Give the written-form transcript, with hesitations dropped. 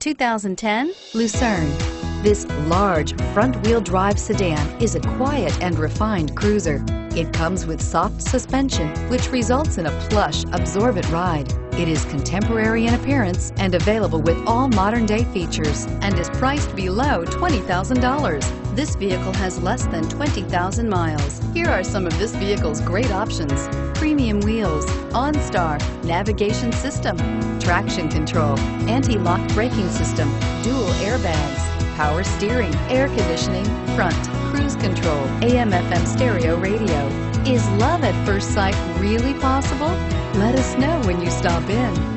2010 Lucerne. This large front-wheel drive sedan is a quiet and refined cruiser. It comes with soft suspension, which results in a plush, absorbent ride. It is contemporary in appearance and available with all modern-day features and is priced below $20,000. This vehicle has less than 20,000 miles. Here are some of this vehicle's great options: premium wheels, OnStar, navigation system, traction control, anti-lock braking system, dual airbags, power steering, air conditioning, front, cruise control, AM/FM stereo radio. Is love at first sight really possible? Let us know when you stop in.